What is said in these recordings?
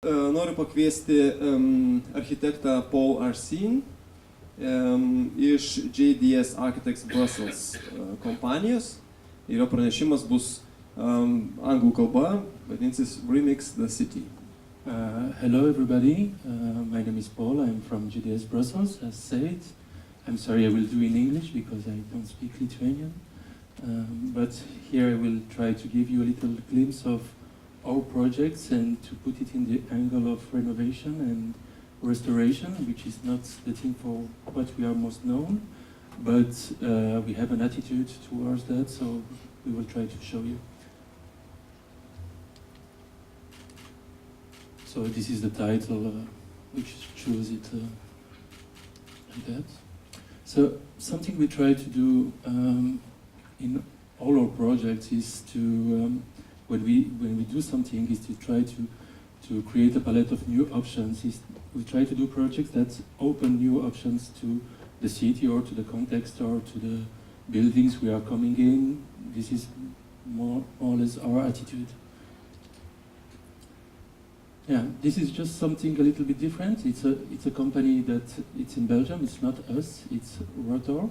Noriu pakviesti architektą Paul Arsene iš JDS Architects Brussels kompanijos. Ir jo pranešimas bus anglų kalba, vadinsis Remix the City. Hello everybody, my name is Paul, I'm from JDS Brussels, as said. I'm sorry I will do in English because I don't speak Lithuanian. But here I will try to give you a little glimpse of our projects and to put it in the angle of renovation and restoration, which is not the thing for what we are most known, but we have an attitude towards that, so we will try to show you. So this is the title, which shows it like that. So something we try to do in all our projects is to when we do something is to try to create a palette of new options. We try to do projects that open new options to the city or to the context or to the buildings we are coming in. This is more or less our attitude. Yeah, this is just something a little bit different. It's a company that it's in Belgium. It's not us. It's Rotor.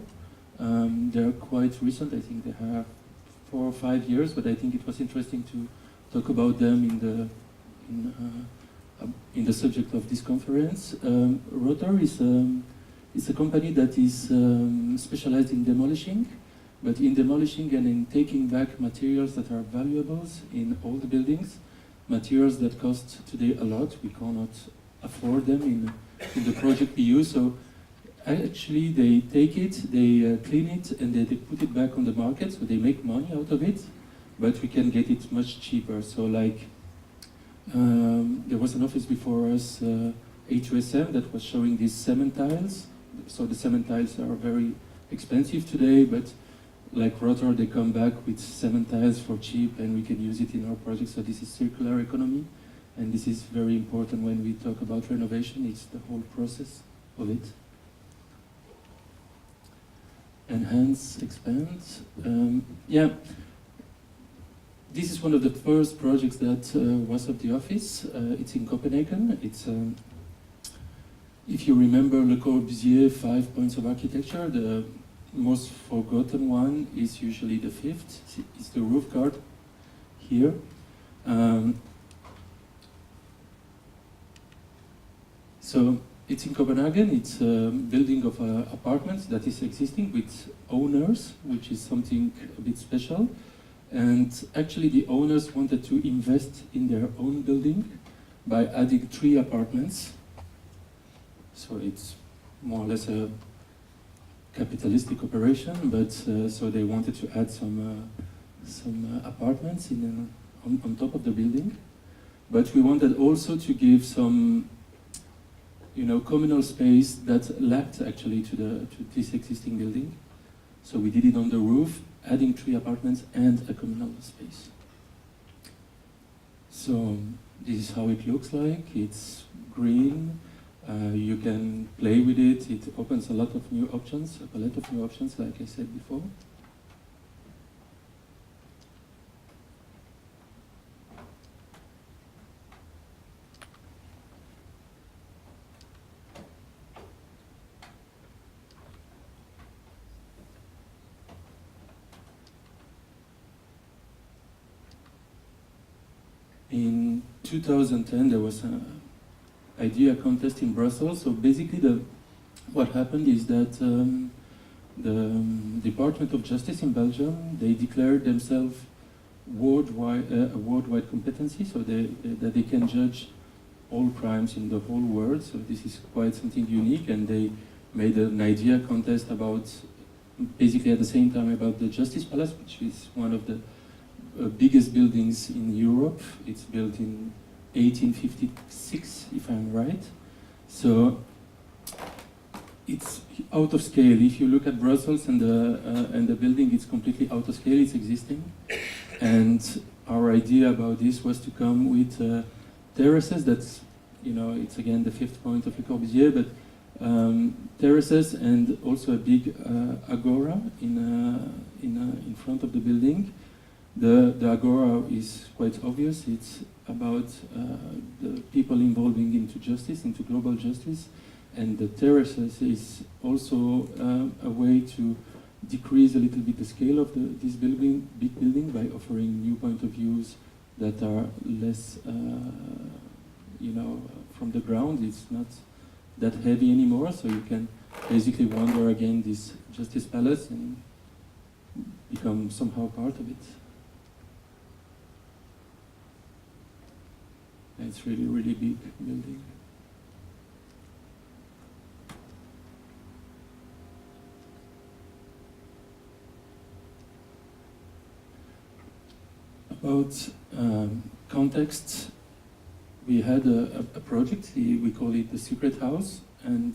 They're quite recent. I think they have 4 or 5 years, but I think it was interesting to talk about them in the subject of this conference. Rotor is a company that is specialized in demolishing, but in demolishing and in taking back materials that are valuables in all the buildings, materials that cost today a lot. We cannot afford them in the project we use. So actually, they take it, they clean it, and they put it back on the market, so they make money out of it, but we can get it much cheaper. So like, there was an office before us, A2SM, that was showing these cement tiles. So the cement tiles are very expensive today, but like Rotor, they come back with cement tiles for cheap, and we can use it in our project. So this is circular economy, and this is very important when we talk about renovation. It's the whole process of it. Enhance, expand. Yeah, this is one of the first projects that was at the office. It's in Copenhagen. It's, if you remember Le Corbusier 5 points of architecture, the most forgotten one is usually the 5th. It's the roof guard here. So it's in Copenhagen. It's a building of apartments that is existing with owners, which is something a bit special. And actually the owners wanted to invest in their own building by adding 3 apartments. So it's more or less a capitalistic operation, but so they wanted to add some apartments on top of the building. But we wanted also to give some communal space that lacked actually to this existing building. So we did it on the roof, adding 3 apartments and a communal space. So this is how it looks like. It's green. You can play with it. It opens a lot of new options, a palette of new options, like I said before. In 2010, there was an idea contest in Brussels. So basically, what happened is that the Department of Justice in Belgium, they declared themselves a worldwide competency, so that they can judge all crimes in the whole world. So this is quite something unique, and they made an idea contest about, basically at the same time, about the Justice Palace, which is one of the biggest buildings in Europe. It's built in 1856, if I'm right. So it's out of scale. If you look at Brussels and the building, it's completely out of scale. It's existing, and our idea about this was to come with terraces. That's it's again the 5th point of Le Corbusier, but terraces and also a big agora in front of the building. The agora is quite obvious. It's about the people involving into justice, into global justice, and the terraces is also a way to decrease a little bit the scale of this big building by offering new point of views that are less, from the ground. It's not that heavy anymore, so you can basically wander again this Justice Palace and become somehow part of it. And it's really, really big building. About context, we had a project, we call it the Secret House, and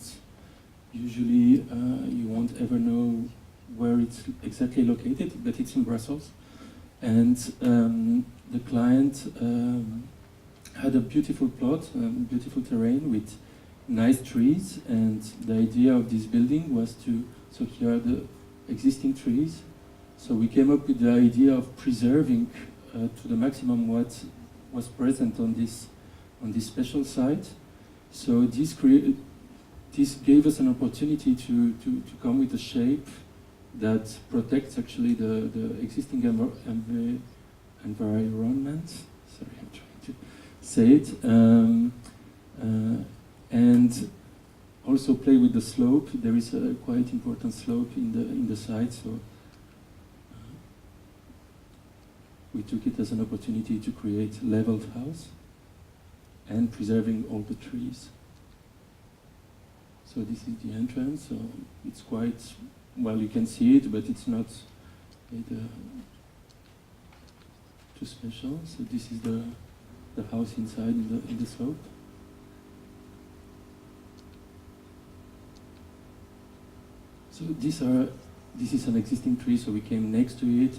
usually you won't ever know where it's exactly located, but it's in Brussels. And the client had a beautiful plot, beautiful terrain with nice trees, and the idea of this building was so here are the existing trees, so we came up with the idea of preserving to the maximum what was present on this special site. So this gave us an opportunity to come with a shape that protects actually the existing environment. Sorry, I'm trying to say it. And also play with the slope. There is a quite important slope in the site, so we took it as an opportunity to create a leveled house and preserving all the trees. So this is the entrance, so it's quite, well, you can see it, but it's not too special. So this is the house inside in the slope. So this is an existing tree, so we came next to it.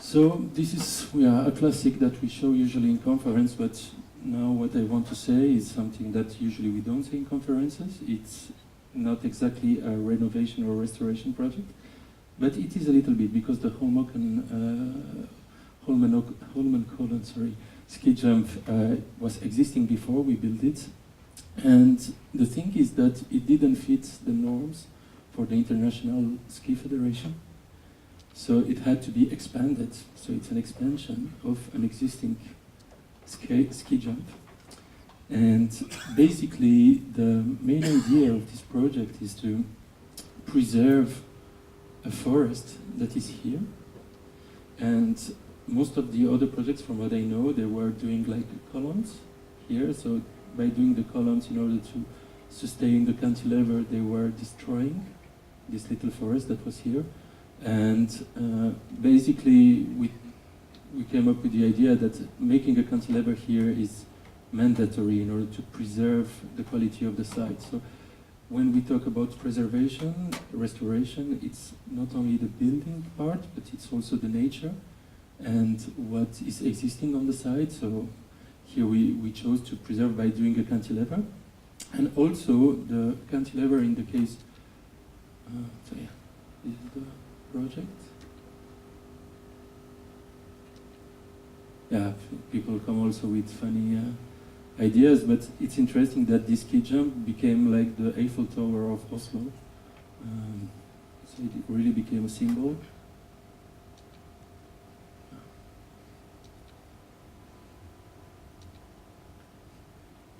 So this is a classic that we show usually in conference, but now what I want to say is something that usually we don't say in conferences. It's not exactly a renovation or restoration project, but it is a little bit, because the Holmenkollen ski jump was existing before we built it, and the thing is that it didn't fit the norms for the International Ski Federation. So it had to be expanded. So it's an expansion of an existing ski jump. And basically, the main idea of this project is to preserve a forest that is here. And most of the other projects, from what I know, they were doing like columns here. So by doing the columns in order to sustain the cantilever, they were destroying this little forest that was here. And basically, we came up with the idea that making a cantilever here is mandatory in order to preserve the quality of the site. So when we talk about preservation, restoration, it's not only the building part, but it's also the nature and what is existing on the site. So here we chose to preserve by doing a cantilever. And also the cantilever in the case, so yeah, this is the project. Yeah, people come also with funny ideas, but it's interesting that this ski jump became like the Eiffel Tower of Oslo. So it really became a symbol.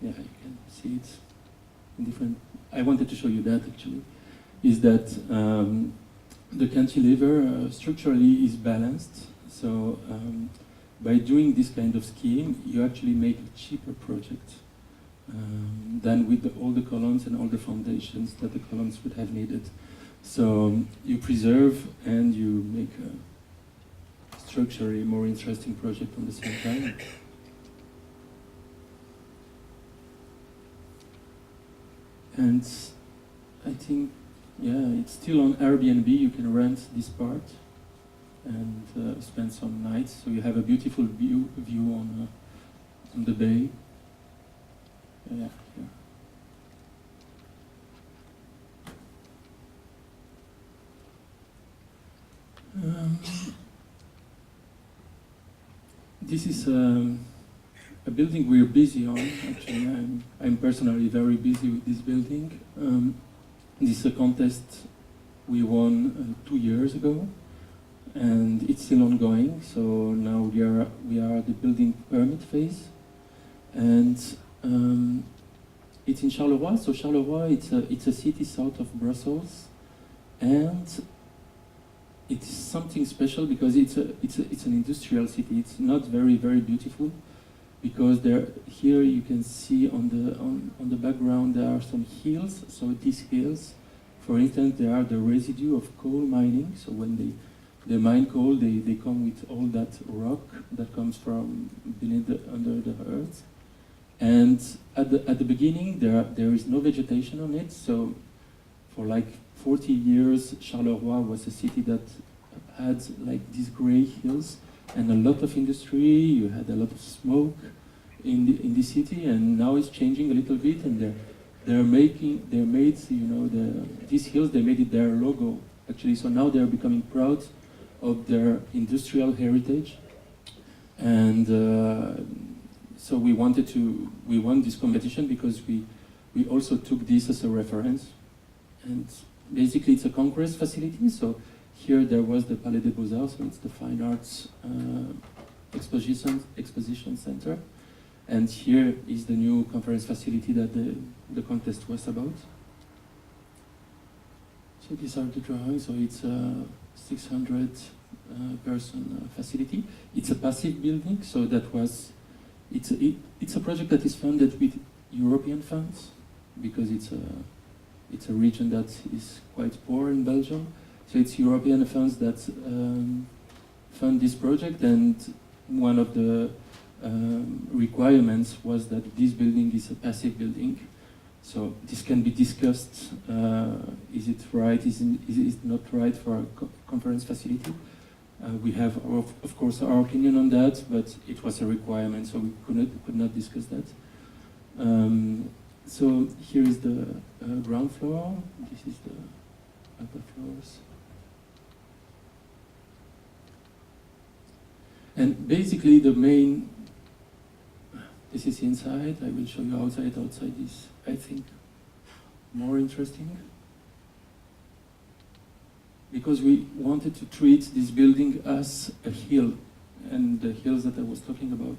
Yeah, you can see it in different. I wanted to show you that actually. Is that the cantilever structurally is balanced. So by doing this kind of skiing, you actually make a cheaper project than with all the columns and all the foundations that the columns would have needed. So you preserve and you make a structurally more interesting project on the same time. And I think, yeah, it's still on Airbnb. You can rent this part. and spend some nights. So you have a beautiful view on the bay. Yeah, here. This is a building we're busy on. Actually, I'm personally very busy with this building. This is a contest we won 2 years ago, and it's still ongoing. So now we are at the building permit phase, and it's in Charleroi. So Charleroi, it's a city south of Brussels, and it's something special because it's an industrial city. It's not very beautiful, because here you can see on the background there are some hills. So these hills, for instance, they are the residue of coal mining. So when they mine coal, they come with all that rock that comes from under the earth. And at the beginning, there is no vegetation on it. So for like 40 years, Charleroi was a city that had like these gray hills and a lot of industry. You had a lot of smoke in the city, and now it's changing a little bit. And these hills, they made it their logo actually. So now they're becoming proud of their industrial heritage, and so we won this competition because we also took this as a reference. And basically it's a congress facility. So here there was the Palais des Beaux-Arts, so it's the Fine Arts exposition center. And here is the new conference facility that the contest was about. So these are the drawings. So it's a 600 person facility. It's a passive building, so it's a project that is funded with European funds, because it's a region that is quite poor in Belgium. So it's European funds that fund this project, and one of the requirements was that this building is a passive building. So this can be discussed. Is it right? Is it not right for a conference facility? We have, of course, our opinion on that, but it was a requirement, so we could not discuss that. So here is the ground floor. This is the upper floors. And basically this is inside. I will show you outside. Outside is, I think, more interesting, because we wanted to treat this building as a hill, and the hills that I was talking about.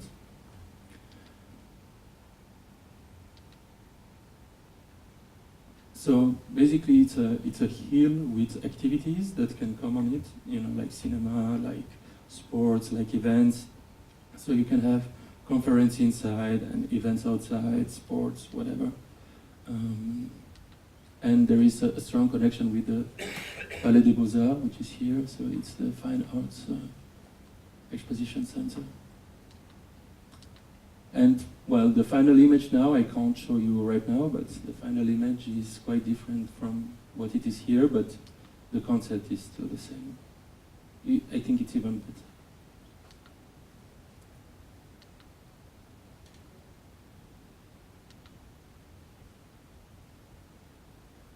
So basically it's a hill with activities that can come on it, like cinema, like sports, like events. So you can have conference inside and events outside, sports, whatever. And there is a strong connection with the Palais des Beaux-Arts, which is here. So it's the Fine Arts Exposition Center. And well, the final image now, I can't show you right now, but the final image is quite different from what it is here, but the concept is still the same. I think it's even better.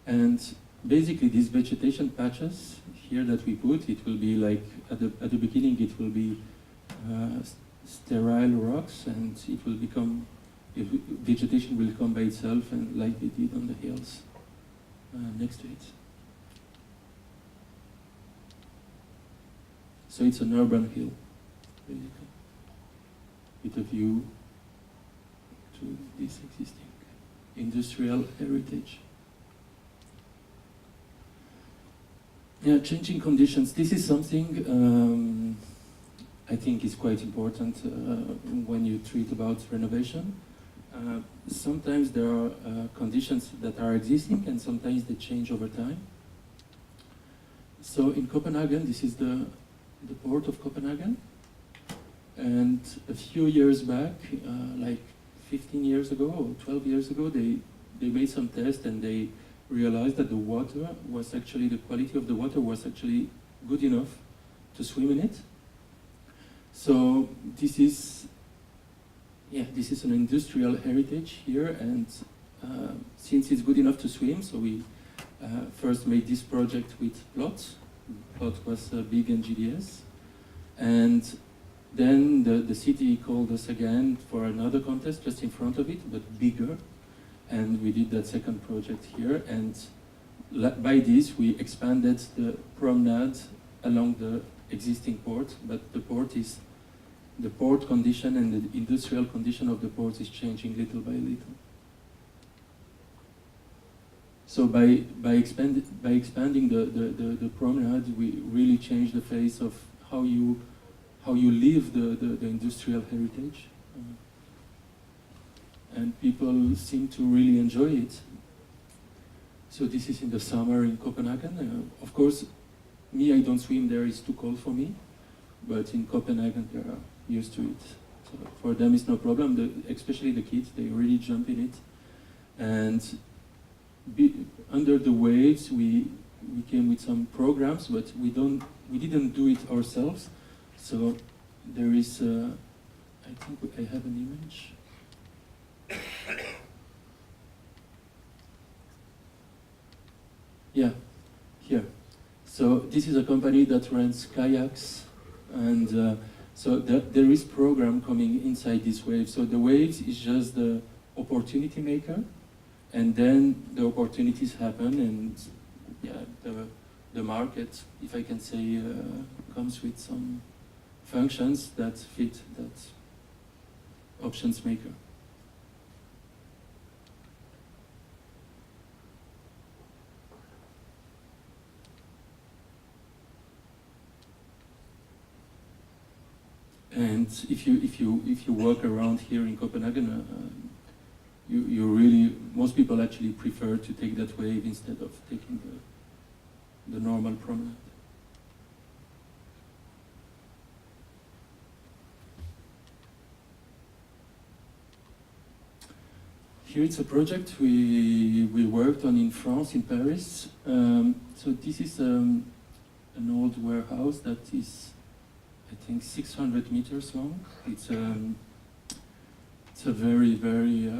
And basically these vegetation patches here that we put, it will be like, at the beginning it will be sterile rocks, and it will become, vegetation will come by itself, and like they did on the hills next to it. So it's an urban hill, basically, with a view to this existing industrial heritage. Yeah, changing conditions. This is something I think is quite important when you treat about renovation. Sometimes there are conditions that are existing, and sometimes they change over time. So in Copenhagen, this is the port of Copenhagen. And a few years back, like 15 years ago or 12 years ago, they made some tests, and they realized that the water was actually, the quality of the water was actually good enough to swim in it. So this is an industrial heritage here, and since it's good enough to swim, so we first made this project with Plot. Plot was big in JDS, and then the city called us again for another contest just in front of it, but bigger, and we did that second project here, and by this we expanded the promenade along the existing port, but the port condition and the industrial condition of the port is changing little by little. So by expanding the promenade, we really changed the face of how you live the industrial heritage, and people seem to really enjoy it. So this is in the summer in Copenhagen. Of course, me, I don't swim there; it's too cold for me. But in Copenhagen, they are used to it. So for them, it's no problem. Especially the kids, they really jump in it. And under the waves, we came with some programs, but we didn't do it ourselves. So there is, I think I have an image. Yeah, here. So this is a company that rents kayaks, and so there is program coming inside this wave. So the waves is just the opportunity maker, and then the opportunities happen, and yeah, the market, if I can say, comes with some functions that fit that options maker. And if you walk around here in Copenhagen, you really, most people actually prefer to take that wave instead of taking the normal promenade. Here it's a project we worked on in France, in Paris. So this is an old warehouse that is, I think, 600 meters long. It's a very, very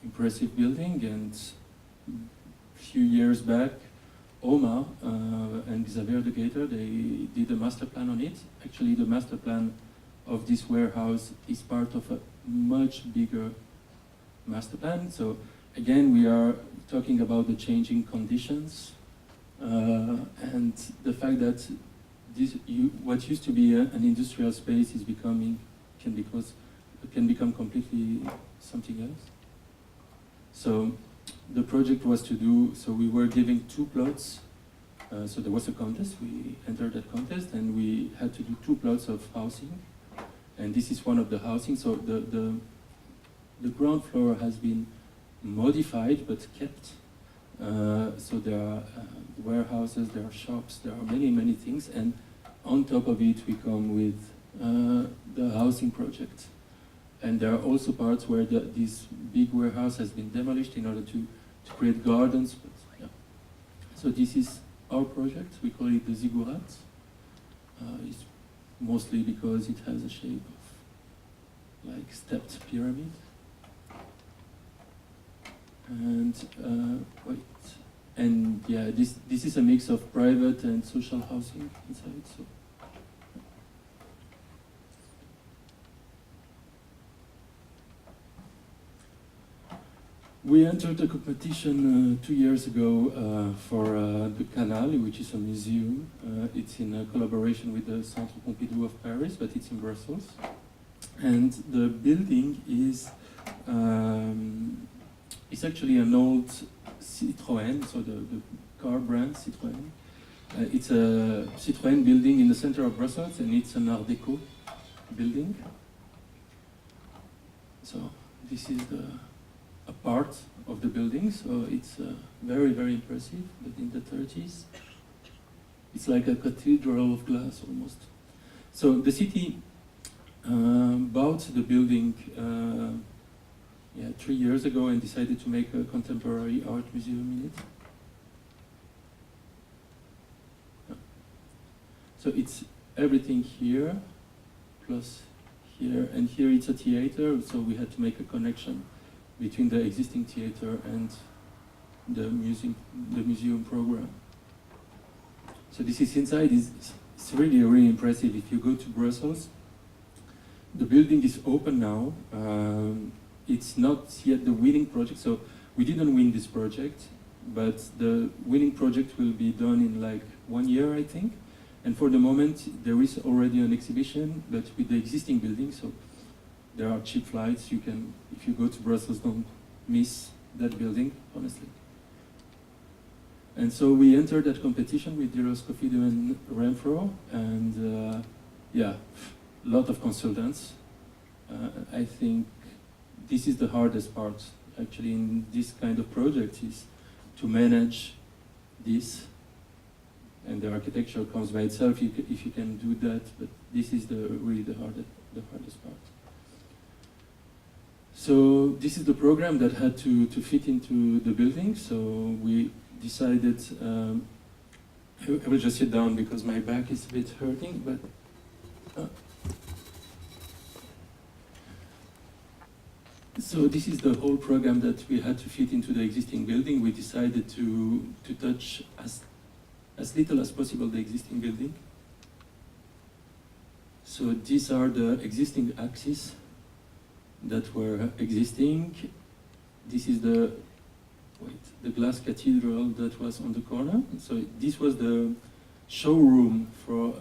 impressive building, and a few years back, Oma and Xavier de Gator, they did a master plan on it. Actually, the master plan of this warehouse is part of a much bigger master plan. So again, we are talking about the changing conditions and the fact that what used to be an industrial space can become completely something else. So the project was to do, so we were giving 2 plots. So there was a contest, we entered that contest, and we had to do 2 plots of housing. And this is one of the housing. So the ground floor has been modified but kept. So there are warehouses, there are shops, there are many, many things. And on top of it, we come with the housing project. And there are also parts where this big warehouse has been demolished in order to create gardens. But, yeah. So this is our project. We call it the Ziggurats. It's mostly because it has a shape of like stepped pyramid. And and yeah, this is a mix of private and social housing inside. So. We entered a competition 2 years ago for the Canal, which is a museum. It's in a collaboration with the Centre Pompidou of Paris, but it's in Brussels. And the building is it's actually an old Citroën, so the car brand Citroën. It's a Citroën building in the center of Brussels, and it's an Art Deco building. So this is a part of the building, so it's very, very impressive, but in the 30s. It's like a cathedral of glass, almost. So the city bought the building 3 years ago and decided to make a contemporary art museum in it. So it's everything here, plus here, and here it's a theater, so we had to make a connection between the existing theater and the museum program. So this is inside, it's really, really impressive. If you go to Brussels, the building is open now. It's not yet the winning project, so we didn't win this project, but the winning project will be done in like 1 year, I think. And for the moment, there is already an exhibition, but with the existing building, so there are cheap flights. You can, if you go to Brussels, don't miss that building, honestly. And so we entered that competition with Diros Cofido and Renfro, and yeah, a lot of consultants. I think this is the hardest part, actually, in this kind of project, is to manage this. And the architecture comes by itself if you can do that, but this is really the hardest part. So this is the program that had to fit into the building, so we decided, I will just sit down because my back is a bit hurting, but so this is the whole program that we had to fit into the existing building. We decided to touch as little as possible the existing building. So these are the existing axes that were existing. This is the glass cathedral that was on the corner. So this was the showroom for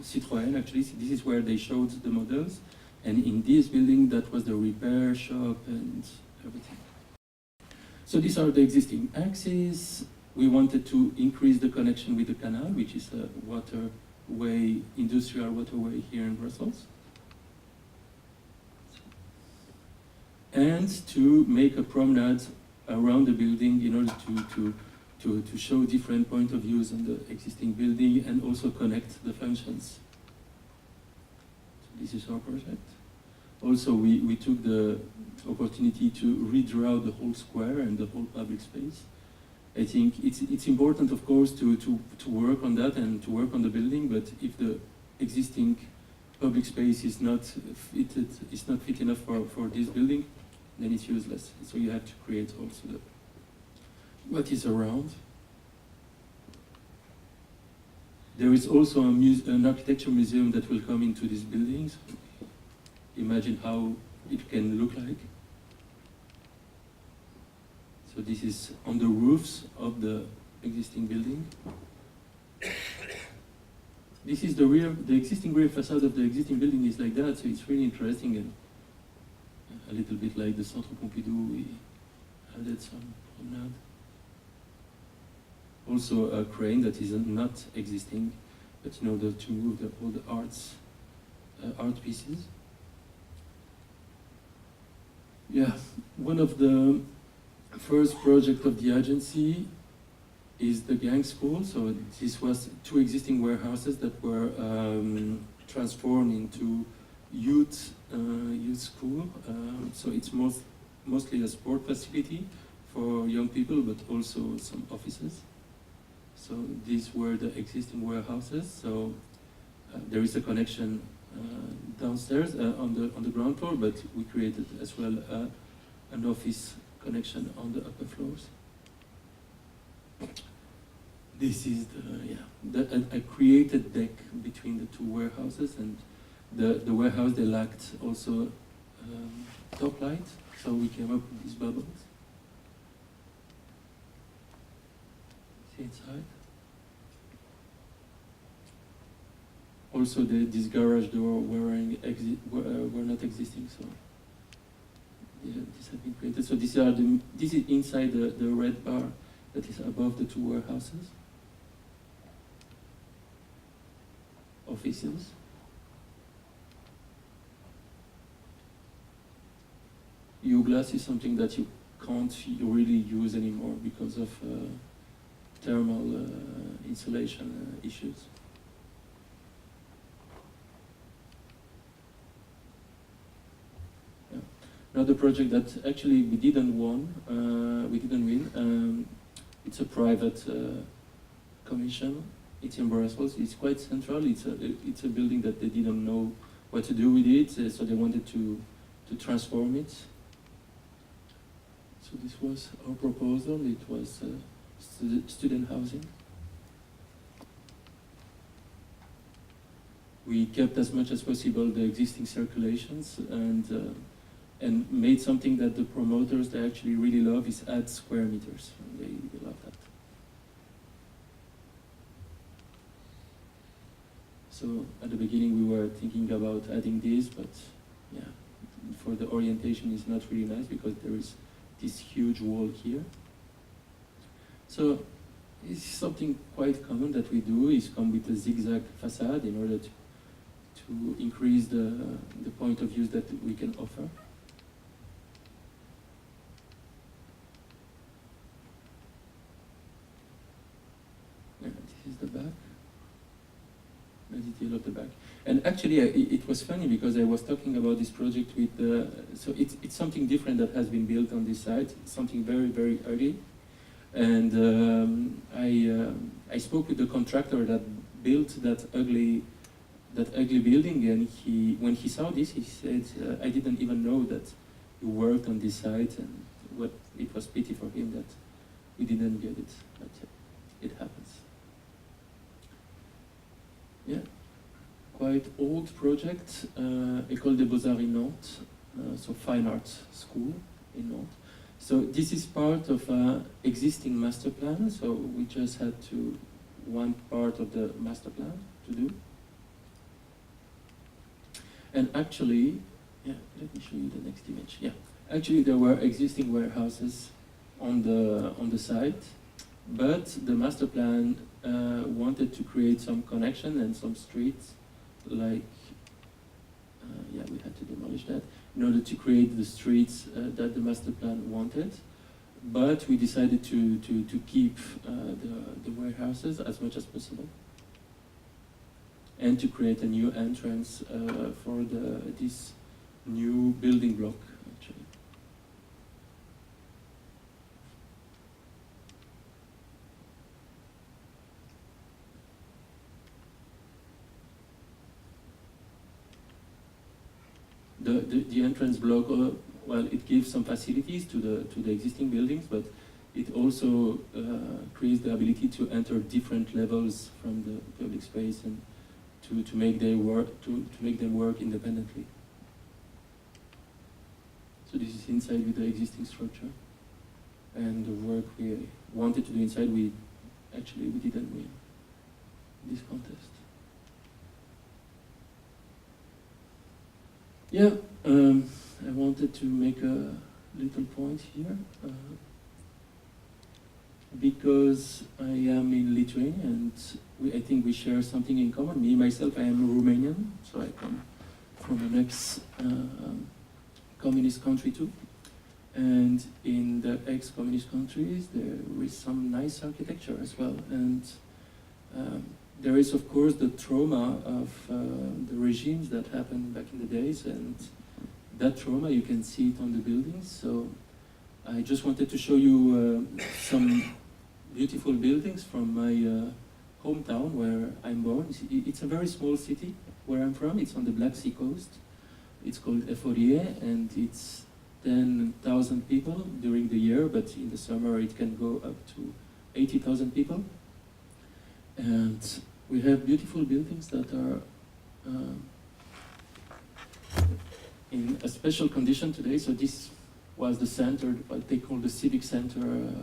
Citroën, actually. This is where they showed the models. And in this building, that was the repair shop and everything. So these are the existing axes. We wanted to increase the connection with the canal, which is a waterway, industrial waterway here in Brussels. And to make a promenade around the building in order to show different point of views on the existing building and also connect the functions. This is our project. Also, we took the opportunity to redraw the whole square and the whole public space. I think it's important, of course, to work on that and to work on the building, but if the existing public space is not fit enough for this building, then it's useless. So you have to create also what is around. There is also an architecture museum that will come into these buildings. Imagine how it can look like. So this is on the roofs of the existing building. This is the existing rear facade of the existing building is like that, so it's really interesting and a little bit like the Centre Pompidou, we added some promenade. Also a crane that is not existing, but in order to move all the art pieces. Yeah, one of the first project of the agency is the gang school. So this was 2 existing warehouses that were transformed into youth school. So it's mostly a sport facility for young people, but also some offices. So these were the existing warehouses. So there is a connection downstairs on the ground floor, but we created as well an office connection on the upper floors. This is a created deck between the 2 warehouses, and the warehouse, they lacked also top light, so we came up with these bubbles. See inside. Also, this garage door were not existing, so yeah, this has been created. So this is inside the red bar that is above the 2 warehouses. Offices. U-glass is something that you can't really use anymore because of thermal insulation issues. Yeah. Another project that actually we didn't win. It's a private commission. It's in Brussels. It's quite central. It's a building that they didn't know what to do with it, so they wanted to transform it. So this was our proposal. It was student housing. We kept as much as possible the existing circulations and made something that the promoters, they actually really love, is add square meters. They love that. So at the beginning we were thinking about adding this, but yeah, for the orientation it's not really nice because there is this huge wall here. So it's something quite common that we do, is come with a zigzag facade in order to increase the point of view that we can offer. And this is the back, the detail of the back. And actually it was funny because I was talking about this project with so it's something different that has been built on this site, something very, very early. And I spoke with the contractor that built that ugly building, and when he saw this, he said, I didn't even know that you worked on this site, and it was pity for him that we didn't get it, but it happens. Yeah, quite old project, École des Beaux-Arts in Nantes, so fine arts school in Nantes. So this is part of an existing master plan, so we just had one part of the master plan to do. And actually, yeah, let me show you the next image. Yeah, actually there were existing warehouses on the site, but the master plan wanted to create some connection and some streets, like yeah, we had to demolish that in order to create the streets that the master plan wanted. But we decided to keep the warehouses as much as possible, and to create a new entrance for this new building block, actually. The entrance block, well, it gives some facilities to the existing buildings, but it also creates the ability to enter different levels from the public space and to make them work independently. So this is inside with the existing structure, and the work we wanted to do inside, we didn't win this contest. Yeah, I wanted to make a little point here, because I am in Lithuania, and I think we share something in common. Me, myself, I am Romanian, so I come from an ex-communist country too. And in the ex-communist countries, there is some nice architecture as well. And there is, of course, the trauma of the regimes that happened back in the days, and that trauma, you can see it on the buildings. So I just wanted to show you some beautiful buildings from my hometown where I'm born. It's a very small city where I'm from. It's on the Black Sea coast. It's called Eforie, and it's 10,000 people during the year, but in the summer it can go up to 80,000 people. And we have beautiful buildings that are in a special condition today. So this was the center, what they call the civic center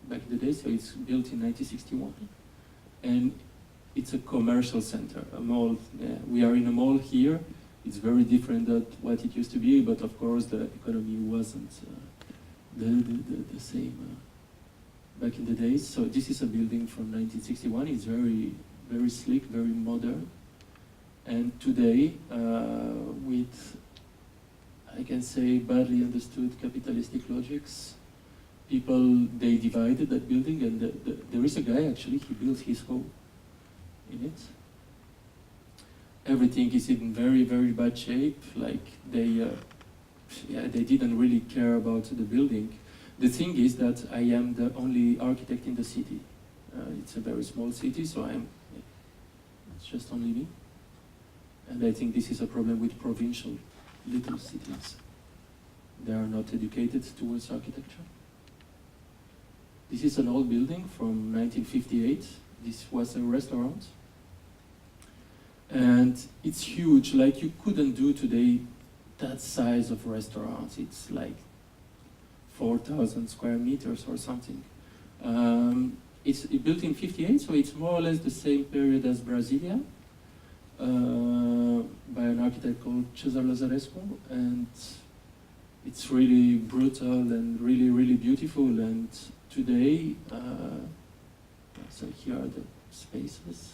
back in the day. So it's built in 1961. And it's a commercial center, a mall. We are in a mall here. It's very different than what it used to be, but of course the economy wasn't the same back in the days. So this is a building from 1961. It's very, very sleek, very modern. And today, with, I can say, badly understood capitalistic logics, people, they divided that building, and there is a guy, actually, he built his home in it. Everything is in very, very bad shape. Like they didn't really care about the building. The thing is that I am the only architect in the city. It's a very small city, so it's just only me. And I think this is a problem with provincial little cities. They are not educated towards architecture. This is an old building from 1958. This was a restaurant. And it's huge, like you couldn't do today that size of restaurant. It's like 4,000 square meters or something. It's built in 58, so it's more or less the same period as Brasilia, by an architect called Cesar Lazarescu, and it's really brutal and really, really beautiful. And today, so here are the spaces,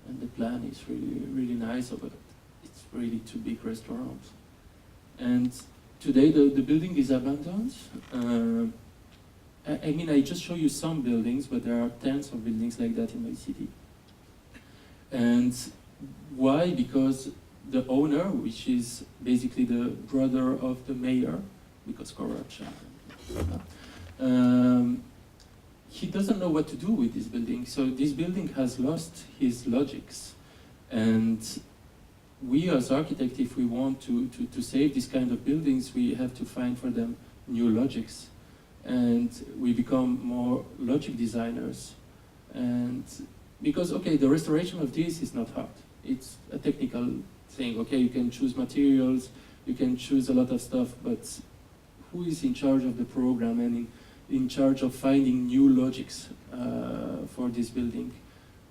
and the plan is really, really nice, but it's really too big restaurant. And today the building is abandoned. I mean, I just show you some buildings, but there are tens of buildings like that in my city. And why? Because the owner, which is basically the brother of the mayor, because corruption, he doesn't know what to do with this building. So this building has lost his logics. And we as architects, if we want to save this kind of buildings, we have to find for them new logics. And we become more logic designers. And because, okay, the restoration of this is not hard. It's a technical thing. Okay, you can choose materials, you can choose a lot of stuff, but who is in charge of the program and in charge of finding new logics for this building?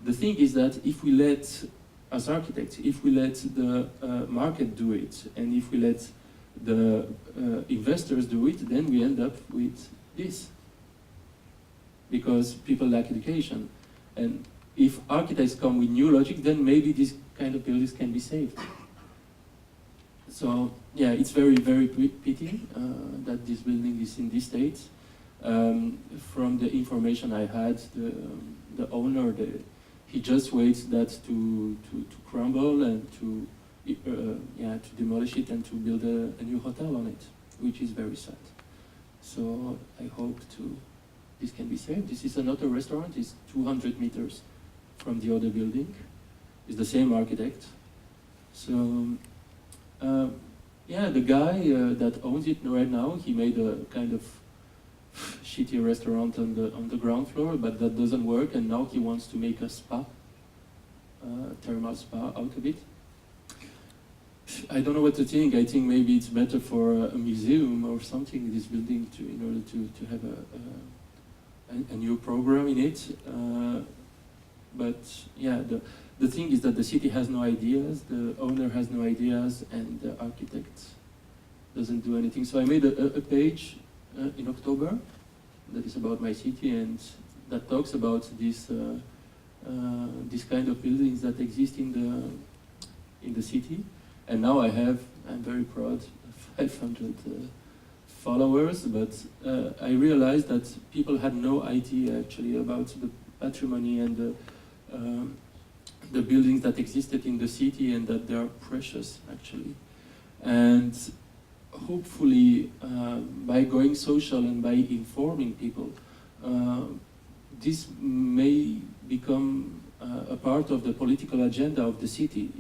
The thing is that if we let, as architects, if we let the market do it, and if we let the investors do it, then we end up with this. Because people lack education. And if architects come with new logic, then maybe these kind of buildings can be saved. So yeah, it's very, very pity that this building is in this state. From the information I had, the owner, he just waits that to crumble and to demolish it and to build a new hotel on it, which is very sad. So I hope this can be saved. This is another restaurant. It's 200 meters from the other building. It's the same architect. So the guy that owns it right now, he made a kind of shitty restaurant on the ground floor, but that doesn't work, and now he wants to make a spa, thermal spa out of it. I don't know what to think. I think maybe it's better for a museum or something, this building, in order to have a new program in it. But yeah, the thing is that the city has no ideas, the owner has no ideas, and the architect doesn't do anything. So I made a page in October that is about my city, and that talks about this kind of buildings that exist in the city. And now I'm very proud, 500 followers, but I realized that people had no idea actually about the patrimony and the buildings that existed in the city, and that they are precious actually. And hopefully by going social and by informing people, this may become a part of the political agenda of the city,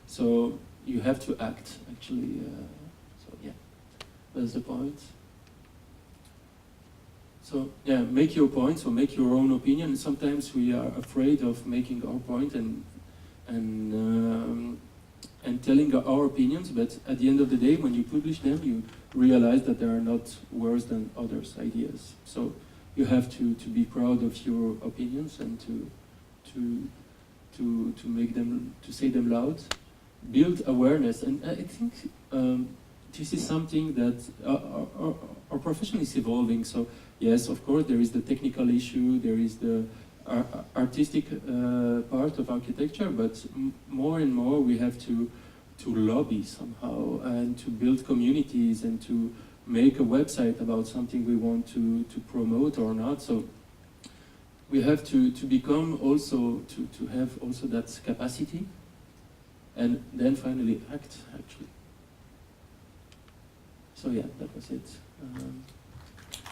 So you have to act, actually. So yeah, that's the point. So yeah, make your point, so make your own opinion. Sometimes we are afraid of making our point and telling our opinions, but at the end of the day, when you publish them, you realize that they are not worse than others' ideas. So you have to be proud of your opinions and to make them, to say them loud. Build awareness, and I think this is something that our profession is evolving. So yes, of course, there is the technical issue, there is the artistic part of architecture, but more and more we have to lobby somehow and to build communities and to make a website about something we want to promote or not. So we have to become also, to have also that capacity, and then finally act, actually. So yeah, that was it.